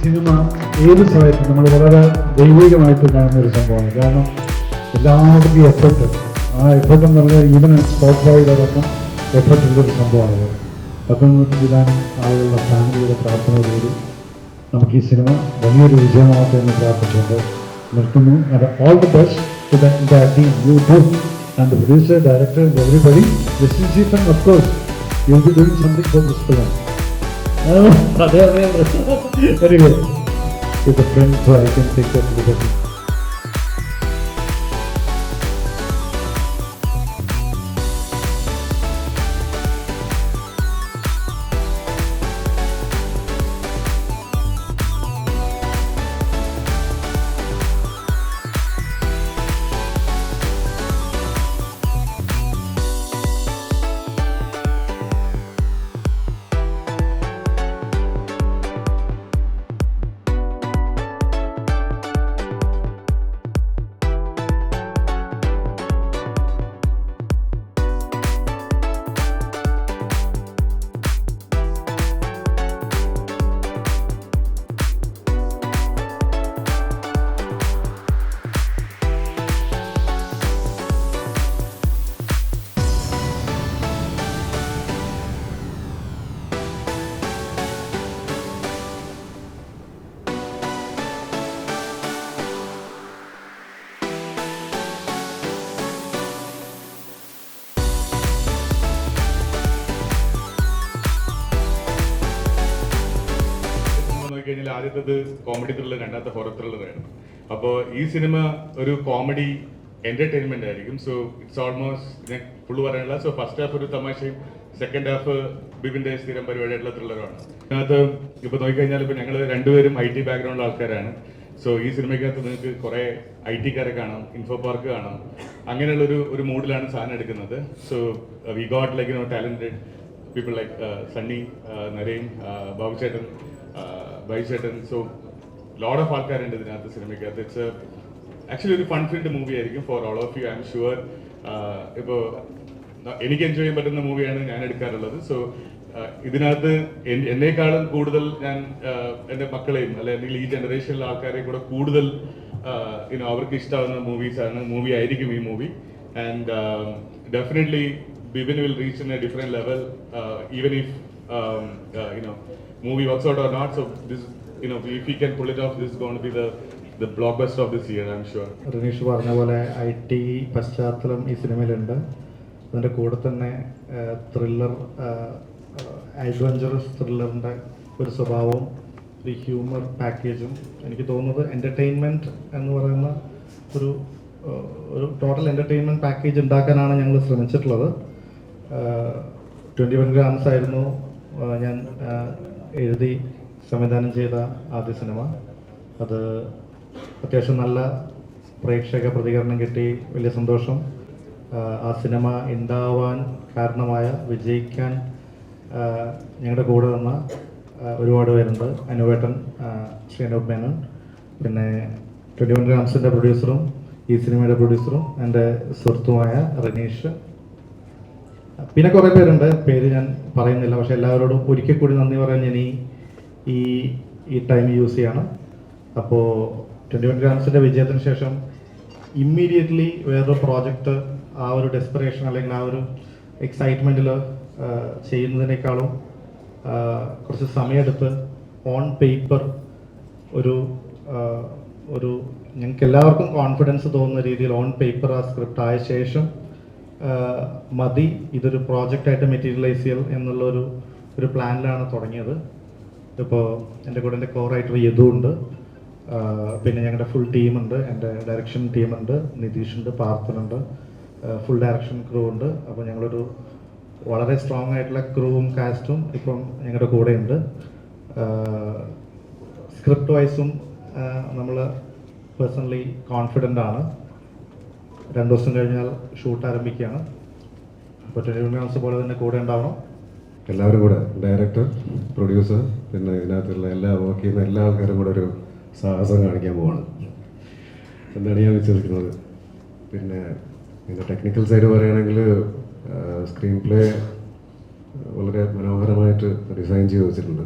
Cinema ഏത് സമയത്തും നമ്മൾ വളരെ ദൈവികമായിട്ട് കാണുന്ന ഒരു സംഭവമാണ്. കാരണം എല്ലാവർക്കും എഫർട്ട്, ആ എഫർട്ട് എന്ന് പറഞ്ഞാൽ ഈവൻ സ്പോട്ട് ബോയിലടക്കം എഫർട്ട് ഉള്ളൊരു സംഭവമാണ്. അപ്പം ഇതാണ് ആളുകളുടെ ഫാമിലിയുടെ പ്രാർത്ഥനയോടുകൂടി നമുക്ക് ഈ സിനിമ വലിയൊരു വിജയമാവട്ടെ എന്ന് പ്രാർത്ഥിച്ചുകൊണ്ട് നിർത്തുന്നു. And all the best to the entire team, you too and the producer, director and everybody. Listen season of course you will be doing something for this film. അതെ അതെ very good. With a friend so I can take the liberty. കഴിഞ്ഞാൽ ആദ്യത്തേത് comedy thriller, രണ്ടാമത്തെ horror ത്രില്ലറാണ്. അപ്പോൾ ഈ സിനിമ ഒരു കോമഡി എന്റർടൈൻമെന്റ് ആയിരിക്കും. സോ ഇറ്റ്സ് ഓൾമോസ്റ്റ്, ഞാൻ ഫുള്ള് പറയാനുള്ള, സോ ഫസ്റ്റ് ഹാഫ് ഒരു തമാശയും സെക്കൻഡ് ഹാഫ് ബിബിന്റെ സ്ഥിരം പരിപാടിയായിട്ടുള്ള ത്രില്ലറാണ്. അതിനകത്ത് ഇപ്പോൾ നോക്കിക്കഴിഞ്ഞാൽ ഇപ്പോൾ ഞങ്ങൾ രണ്ടുപേരും IT ബാക്ക്ഗ്രൗണ്ട് ആൾക്കാരാണ്. സോ ഈ സിനിമയ്ക്കകത്ത് നിങ്ങൾക്ക് കുറേ IT-കാരെ കാണാം, ഇൻഫോ പാർക്ക് കാണാം. അങ്ങനെയുള്ളൊരു മൂഡിലാണ് സാധനം എടുക്കുന്നത്. So we got like talented people like Sunny, Naren, ബാബുചേട്ടൻ, ബൈചേട്ടൻ. സോ ലോഡ് ഓഫ് ആൾക്കാരുണ്ട് ഇതിനകത്ത് സിനിമയ്ക്കകത്ത്. ഇറ്റ്സ് ആക്ച്വലി ഒരു ഫൺ ഫീൽഡ് മൂവി ആയിരിക്കും for all of you. I'm sure ഇപ്പോൾ എനിക്ക് എൻജോയ് ചെയ്യാൻ പറ്റുന്ന മൂവിയാണ് ഞാൻ എടുക്കാറുള്ളത്. സോ ഇതിനകത്ത് എന്നേക്കാളും കൂടുതൽ ഞാൻ എൻ്റെ മക്കളെയും അല്ലെങ്കിൽ ഈ ജനറേഷനിലെ ആൾക്കാരെയും കൂടെ കൂടുതൽ അവർക്ക് ഇഷ്ടമാവുന്ന മൂവി ആയിരിക്കും ഈ movie. And definitely Bibin will reach in a different level, even if movie works out or not. So this, if he can pull it off, this is going to be the blockbuster of this year, I'm sure. Rineesh പറഞ്ഞ പോലെ IT പശ്ചാത്തലം ഈ സിനിമയിലുണ്ട്. അതിൻ്റെ കൂടെ തന്നെ thriller, adventurous ത്രില്ലറിൻ്റെ ഒരു സ്വഭാവവും ഒരു ഹ്യൂമർ പാക്കേജും, എനിക്ക് തോന്നുന്നത് എൻ്റർടൈൻമെൻറ്റ് എന്ന് പറയുന്ന ഒരു ടോട്ടൽ എൻ്റർടൈൻമെൻറ്റ് പാക്കേജ് ഉണ്ടാക്കാനാണ് ഞങ്ങൾ ശ്രമിച്ചിട്ടുള്ളത്. 21 grams ആയിരുന്നു ഞാൻ എഴുതി സംവിധാനം ചെയ്ത ആദ്യ സിനിമ. അത് അത്യാവശ്യം നല്ല പ്രേക്ഷക പ്രതികരണം കിട്ടി, വലിയ സന്തോഷം. ആ സിനിമ ഉണ്ടാവാൻ കാരണമായ, വിജയിക്കാൻ ഞങ്ങളുടെ കൂടെ വന്ന ഒരുപാട് പേരുണ്ട്. അനുവേട്ടൻ, ശ്രീനോബ് മേനോൻ, പിന്നെ 21 Gramsൻ്റെ പ്രൊഡ്യൂസറും ഈ സിനിമയുടെ പ്രൊഡ്യൂസറും എൻ്റെ സുഹൃത്തുമായ റിനീഷ്, പിന്നെ കുറേ പേരുണ്ട്, പേര് ഞാൻ പറയുന്നില്ല. പക്ഷെ എല്ലാവരോടും ഒരിക്കൽ കൂടി നന്ദി പറയാൻ ഞാൻ ഈ ടൈം യൂസ് ചെയ്യണം. അപ്പോൾ 21 Gramsൻ്റെ വിജയത്തിന് ശേഷം ഇമ്മീഡിയറ്റ്ലി വേറൊരു പ്രോജക്റ്റ്, ആ ഒരു ഡെസ്പിറേഷൻ അല്ലെങ്കിൽ ആ ഒരു എക്സൈറ്റ്മെൻറ്റിൽ ചെയ്യുന്നതിനേക്കാളും കുറച്ച് സമയമെടുത്ത് ഓൺ പേപ്പർ ഒരു ഞങ്ങൾക്ക് എല്ലാവർക്കും കോൺഫിഡൻസ് തോന്നുന്ന രീതിയിൽ ഓൺ പേപ്പർ ആ സ്ക്രിപ്റ്റ് ആയ ശേഷം മതി ഇതൊരു പ്രോജക്റ്റായിട്ട് മെറ്റീരിയലൈസ് ചെയ്യൽ എന്നുള്ള ഒരു പ്ലാനിലാണ് തുടങ്ങിയത്. ഇപ്പോൾ എൻ്റെ കൂടെ എൻ്റെ കോറൈറ്റർ യദു ഉണ്ട്, പിന്നെ ഞങ്ങളുടെ ഫുൾ ടീമുണ്ട്, എൻ്റെ ഡയറക്ഷൻ ടീമുണ്ട്, നിതീഷുണ്ട്, പാർത്ഥനുണ്ട്, ഫുൾ ഡയറക്ഷൻ ക്രൂ ഉണ്ട്. അപ്പോൾ ഞങ്ങളൊരു വളരെ സ്ട്രോങ് ആയിട്ടുള്ള ക്രൂവും കാസ്റ്റും ഇപ്പം ഞങ്ങളുടെ കൂടെയുണ്ട്. സ്ക്രിപ്റ്റ് വൈസും നമ്മൾ പേഴ്സണലി കോൺഫിഡൻ്റ് ആണ്. 2 ദിവസം കഴിഞ്ഞാൽ ഷൂട്ട് ആരംഭിക്കുകയാണ്. അപ്പോൾ 21 Grams പോലെ തന്നെ കൂടെ ഉണ്ടാവണം. എല്ലാവരും കൂടെ, ഡയറക്ടർ, പ്രൊഡ്യൂസർ, പിന്നെ ഇതിനകത്തുള്ള വർക്ക് ചെയ്യുന്ന എല്ലാ ആൾക്കാരും കൂടെ ഒരു സാഹസം കാണിക്കാൻ പോവാണ് എന്നാണ് ഞാൻ വിശ്വസിക്കുന്നത്. പിന്നെ ഇതിൻ്റെ ടെക്നിക്കൽ സൈഡ് പറയുകയാണെങ്കിൽ സ്ക്രീൻ പ്ലേ വളരെ മനോഹരമായിട്ട് ഡിസൈൻ ചെയ്ത് വെച്ചിട്ടുണ്ട്.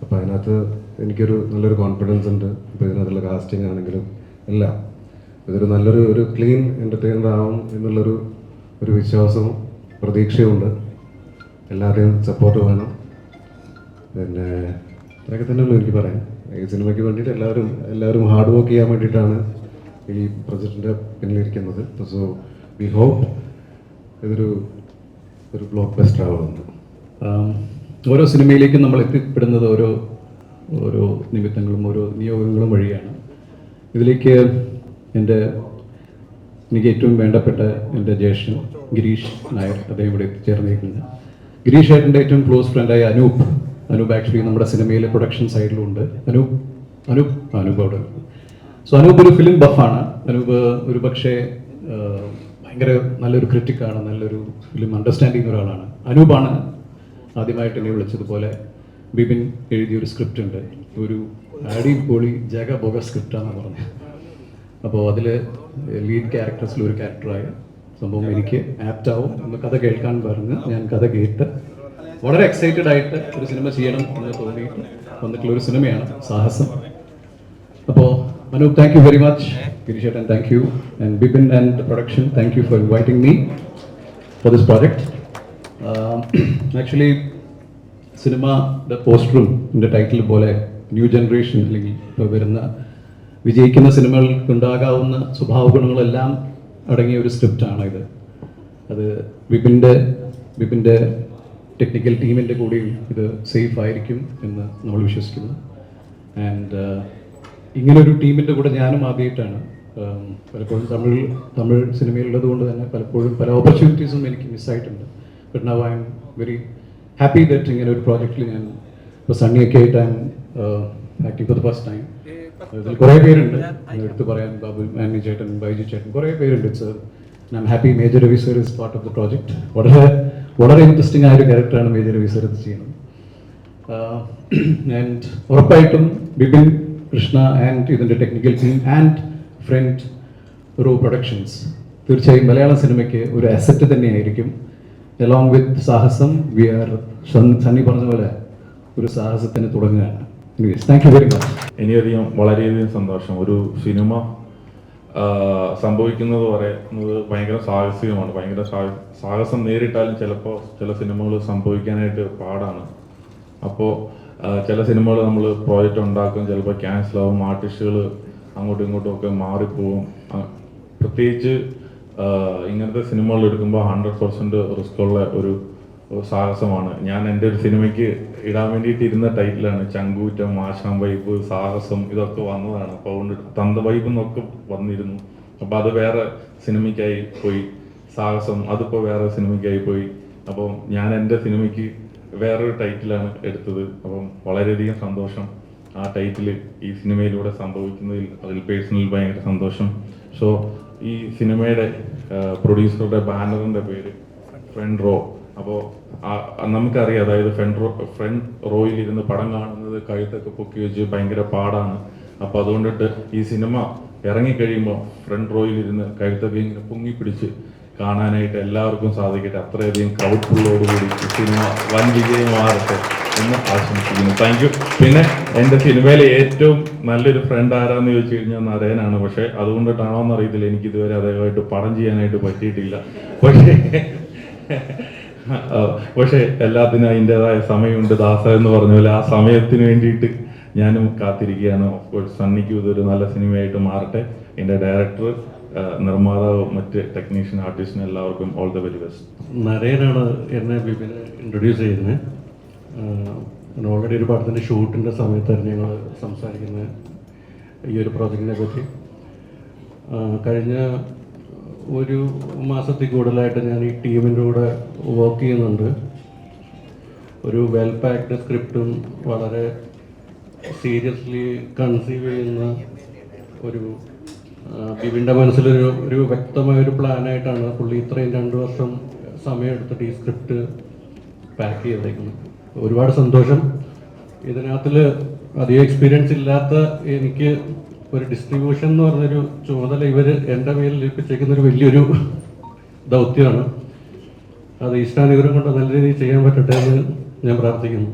അപ്പോൾ അതിനകത്ത് എനിക്കൊരു നല്ലൊരു കോൺഫിഡൻസ് ഉണ്ട്. ഇപ്പോൾ ഇതിനകത്തുള്ള കാസ്റ്റിംഗ് ആണെങ്കിലും എല്ലാം ഇതൊരു നല്ലൊരു ക്ലീൻ എൻ്റർടൈനർ ആവും എന്നുള്ളൊരു വിശ്വാസവും പ്രതീക്ഷയുമുണ്ട്. എല്ലാവരുടെയും സപ്പോർട്ട് വേണം. പിന്നെ അതൊക്കെ തന്നെയുള്ളൂ എനിക്ക് പറയാൻ. ഈ സിനിമയ്ക്ക് വേണ്ടിയിട്ട് എല്ലാവരും ഹാർഡ് വർക്ക് ചെയ്യാൻ വേണ്ടിയിട്ടാണ് ഈ പ്രൊജക്റ്റിൻ്റെ പിന്നിലിരിക്കുന്നത്. സോ വി ഹോപ്പ് ഇതൊരു ബ്ലോക്ക് ബസ്റ്റർ ആവുമെന്ന്. ഓരോ സിനിമയിലേക്കും നമ്മൾ എത്തിപ്പെടുന്നത് ഓരോ നിമിത്തങ്ങളും ഓരോ നിയോഗങ്ങളും വഴിയാണ്. ഇതിലേക്ക് എനിക്ക് ഏറ്റവും വേണ്ടപ്പെട്ട എൻ്റെ ജ്യേഷ്ഠൻ ഗിരീഷ് നായർ, അദ്ദേഹം ഇവിടെ എത്തിച്ചേർന്നിരിക്കുന്നത്. ഗിരീഷ് ഏട്ടൻ്റെ ഏറ്റവും ക്ലോസ് ഫ്രണ്ടായ അനൂപ് ആക്ച്വലി നമ്മുടെ സിനിമയിലെ പ്രൊഡക്ഷൻ സൈഡിലുണ്ട്. അനൂപ് അവിടെ. സോ അനൂപ് ഒരു ഫിലിം ബഫാണ്. അനൂപ് ഒരു പക്ഷേ ഭയങ്കര നല്ലൊരു ക്രിറ്റിക്കാണ്, നല്ലൊരു ഫിലിം അണ്ടർസ്റ്റാൻഡ് ചെയ്യുന്ന ഒരാളാണ്. അനൂപാണ് ആദ്യമായിട്ട് എന്നെ വിളിച്ചതുപോലെ ബിപിൻ എഴുതിയൊരു സ്ക്രിപ്റ്റ് ഉണ്ട്, ഒരു അടിപൊളി ജഗബോഗ സ്ക്രിപ്റ്റാണെന്ന് പറഞ്ഞത്. അപ്പോൾ അതിൽ ലീഡ് ക്യാരക്ടേഴ്സിൽ ഒരു ക്യാരക്ടറായ സംഭവം എനിക്ക് ആപ്റ്റാവും എന്ന് കഥ കേൾക്കാൻ പറഞ്ഞ് ഞാൻ കഥ കേട്ട് വളരെ എക്സൈറ്റഡ് ആയിട്ട് ഒരു സിനിമ ചെയ്യണം എന്ന് തോന്നിയിട്ട് വന്നിട്ടുള്ള ഒരു സിനിമയാണ് സാഹസം. അപ്പോൾ Anoop, thank you very much. ഗിരീഷേട്ടൻ, thank you. And Bipin and production, thank you for inviting me for this project. Actually സിനിമയുടെ പോസ്റ്ററും എൻ്റെ ടൈറ്റിൽ പോലെ ന്യൂ ജനറേഷൻ അല്ലെങ്കിൽ ഇപ്പോൾ വരുന്ന വിജയിക്കുന്ന സിനിമകൾക്ക് ഉണ്ടാകാവുന്ന സ്വഭാവ ഗുണങ്ങളെല്ലാം അടങ്ങിയ ഒരു സ്ക്രിപ്റ്റാണ് ഇത്. അത് ബിപിൻ്റെ ടെക്നിക്കൽ ടീമിൻ്റെ കൂടെയും ഇത് സേഫ് ആയിരിക്കും എന്ന് നമ്മൾ വിശ്വസിക്കുന്നു. ആൻഡ് ഇങ്ങനൊരു ടീമിൻ്റെ കൂടെ ഞാനും ആദ്യമായിട്ടാണ്. പലപ്പോഴും തമിഴ് സിനിമയിലുള്ളത് കൊണ്ട് തന്നെ പലപ്പോഴും പല ഓപ്പർച്യൂണിറ്റീസും എനിക്ക് മിസ്സായിട്ടുണ്ട്. But now I'm very happy that ഇങ്ങനെ ഒരു പ്രോജക്റ്റിൽ ഞാൻ ഇപ്പോൾ സണ്ണിയൊക്കെ ആയിട്ട് I'm acting for the first time. ഇതിൽ കുറേ പേരുണ്ട്, എടുത്ത് പറയാൻ ബാബു മാനി ചേട്ടൻ, ബൈജു ചേട്ടൻ, കുറേ പേരുണ്ട്. It's I'm happy Major Ravi sir is part of the project. വളരെ ഇൻട്രസ്റ്റിംഗ് ആയൊരു ക്യാരക്ടറാണ് മേജർ രവി സർ ഇത് ചെയ്യുന്നത്. ആൻഡ് ഉറപ്പായിട്ടും ബിപിൻ, കൃഷ്ണ ആൻഡ് ഇതിൻ്റെ technical team and Front Row Productions തീർച്ചയായും മലയാള സിനിമയ്ക്ക് ഒരു അസറ്റ് തന്നെയായിരിക്കും. അലോങ് വിത്ത് സാഹസം, വി ആർ സണ്ണി പറഞ്ഞ പോലെ ഒരു സാഹസത്തിന് തുടങ്ങുകയാണ്. Thank you very much. ഇനിയധികം വളരെയധികം സന്തോഷം. ഒരു സിനിമ സംഭവിക്കുന്നത് പറയുന്നത് ഭയങ്കര സാഹസികമാണ്. ഭയങ്കര സാഹസം നേരിട്ടാലും ചിലപ്പോൾ ചില സിനിമകൾ സംഭവിക്കാനായിട്ട് പാടാണ്. അപ്പോൾ ചില സിനിമകൾ നമ്മൾ പ്രോജക്റ്റ് ഉണ്ടാക്കും, ചിലപ്പോൾ ക്യാൻസൽ ആവും, ആർട്ടിസ്റ്റുകൾ അങ്ങോട്ടും ഇങ്ങോട്ടും ഒക്കെ മാറിപ്പോവും. പ്രത്യേകിച്ച് ഇങ്ങനത്തെ സിനിമകൾ എടുക്കുമ്പോൾ 100% റിസ്ക്കുള്ള ഒരു സാഹസമാണ്. ഞാൻ എൻ്റെ ഒരു സിനിമയ്ക്ക് ഇടാൻ വേണ്ടിയിട്ട് ഇരുന്ന ടൈറ്റിലാണ് ചങ്കൂറ്റം, ആശാം വൈബ്, സാഹസം, ഇതൊക്കെ വന്നതാണ്. അപ്പോൾ അതുകൊണ്ട് തന്ത വൈബ് എന്നൊക്കെ വന്നിരുന്നു. അപ്പോൾ അത് വേറെ സിനിമയ്ക്കായി പോയി. സാഹസം അതിപ്പോൾ വേറെ സിനിമയ്ക്കായി പോയി. അപ്പം ഞാൻ എൻ്റെ സിനിമയ്ക്ക് വേറൊരു ടൈറ്റിലാണ് എടുത്തത്. അപ്പം വളരെയധികം സന്തോഷം ആ ടൈറ്റിൽ ഈ സിനിമയിലൂടെ സംഭവിക്കുന്നതിൽ. അതിൽ പേഴ്സണൽ ഭയങ്കര സന്തോഷം. സോ ഈ സിനിമയുടെ പ്രൊഡ്യൂസറുടെ ബാനറിൻ്റെ പേര് ഫ്രണ്ട് റോ. അപ്പോൾ നമുക്കറിയാം, അതായത് ഫ്രണ്ട് റോയിൽ ഇരുന്ന് പടം കാണുന്നത് കഴുത്തൊക്കെ പൊക്കി വെച്ച് ഭയങ്കര പാടാണ്. അപ്പോൾ അതുകൊണ്ടിട്ട് ഈ സിനിമ ഇറങ്ങിക്കഴിയുമ്പോൾ ഫ്രണ്ട് റോയിൽ ഇരുന്ന് കഴുത്തൊക്കെ ഇങ്ങനെ പൊങ്ങിപ്പിടിച്ച് കാണാനായിട്ട് എല്ലാവർക്കും സാധിക്കട്ടെ. അത്രയധികം ക്രൗഡ്ഫുള്ളോടുകൂടി ഈ സിനിമ വൻ വിജയമാകട്ടെ എന്ന് ആശംസിക്കുന്നു. Thank you. പിന്നെ എൻ്റെ സിനിമയിലെ ഏറ്റവും നല്ലൊരു ഫ്രണ്ട് ആരാന്ന് ചോദിച്ചു കഴിഞ്ഞാൽ നരേനാണ്. പക്ഷേ അതുകൊണ്ടിട്ടാണോ എന്നറിയത്തില്ല, എനിക്ക് ഇതുവരെ അദ്ദേഹമായിട്ട് പടം ചെയ്യാനായിട്ട് പറ്റിയിട്ടില്ല. പക്ഷേ എല്ലാത്തിനും അതിൻ്റെതായ സമയമുണ്ട്. ദാസ എന്ന് പറഞ്ഞ പോലെ ആ സമയത്തിന് വേണ്ടിയിട്ട് ഞാനും കാത്തിരിക്കുകയാണ്. ഓഫ്കോഴ്സ് സണ്ണിക്കും ഇതൊരു നല്ല സിനിമയായിട്ട് മാറട്ടെ. എൻ്റെ ഡയറക്ടർ, നിർമ്മാതാവ്, മറ്റ് ടെക്നീഷ്യൻ, ആർട്ടിസ്റ്റിന് എല്ലാവർക്കും ഓൾ ദ വെരി ബെസ്റ്റ്. നരേനാണ് എന്നെ ബിപിനെ ഇൻട്രൊഡ്യൂസ് ചെയ്യുന്നത്. ഓൾറെഡി ഒരു പടത്തിൻ്റെ ഷൂട്ടിൻ്റെ സമയത്തായിരുന്നു ഞങ്ങൾ സംസാരിക്കുന്നത് ഈ ഒരു പ്രോജക്റ്റിനെ പറ്റി. കഴിഞ്ഞ ഒരു മാസത്തിൽ കൂടുതലായിട്ട് ഞാൻ ഈ ടീമിൻ്റെ കൂടെ വർക്ക് ചെയ്യുന്നുണ്ട്. ഒരു വെൽ പാക്ഡ് സ്ക്രിപ്റ്റും വളരെ സീരിയസ്ലി കൺസീവ് ചെയ്യുന്ന ഒരു ബിപിൻ്റെ മനസ്സിലൊരു വ്യക്തമായൊരു പ്ലാനായിട്ടാണ് പുള്ളി ഇത്രയും 2 വർഷം സമയമെടുത്തിട്ട് ഈ സ്ക്രിപ്റ്റ് പാക്ക് ചെയ്തേക്കുന്നത്. ഒരുപാട് സന്തോഷം. ഇതിനകത്തിൽ അധികം എക്സ്പീരിയൻസ് ഇല്ലാത്ത എനിക്ക് ഒരു ഡിസ്ട്രിബ്യൂഷൻ എന്ന് പറഞ്ഞൊരു ചുമതല ഇവർ എൻ്റെ മേലിൽ ഏൽപ്പിച്ചേക്കുന്നൊരു വലിയൊരു ദൗത്യമാണ്. അത് ഈഷ്ടാനുഗ്രഹം കൊണ്ട് നല്ല രീതിയിൽ ചെയ്യാൻ പറ്റട്ടെ എന്ന് ഞാൻ പ്രാർത്ഥിക്കുന്നു.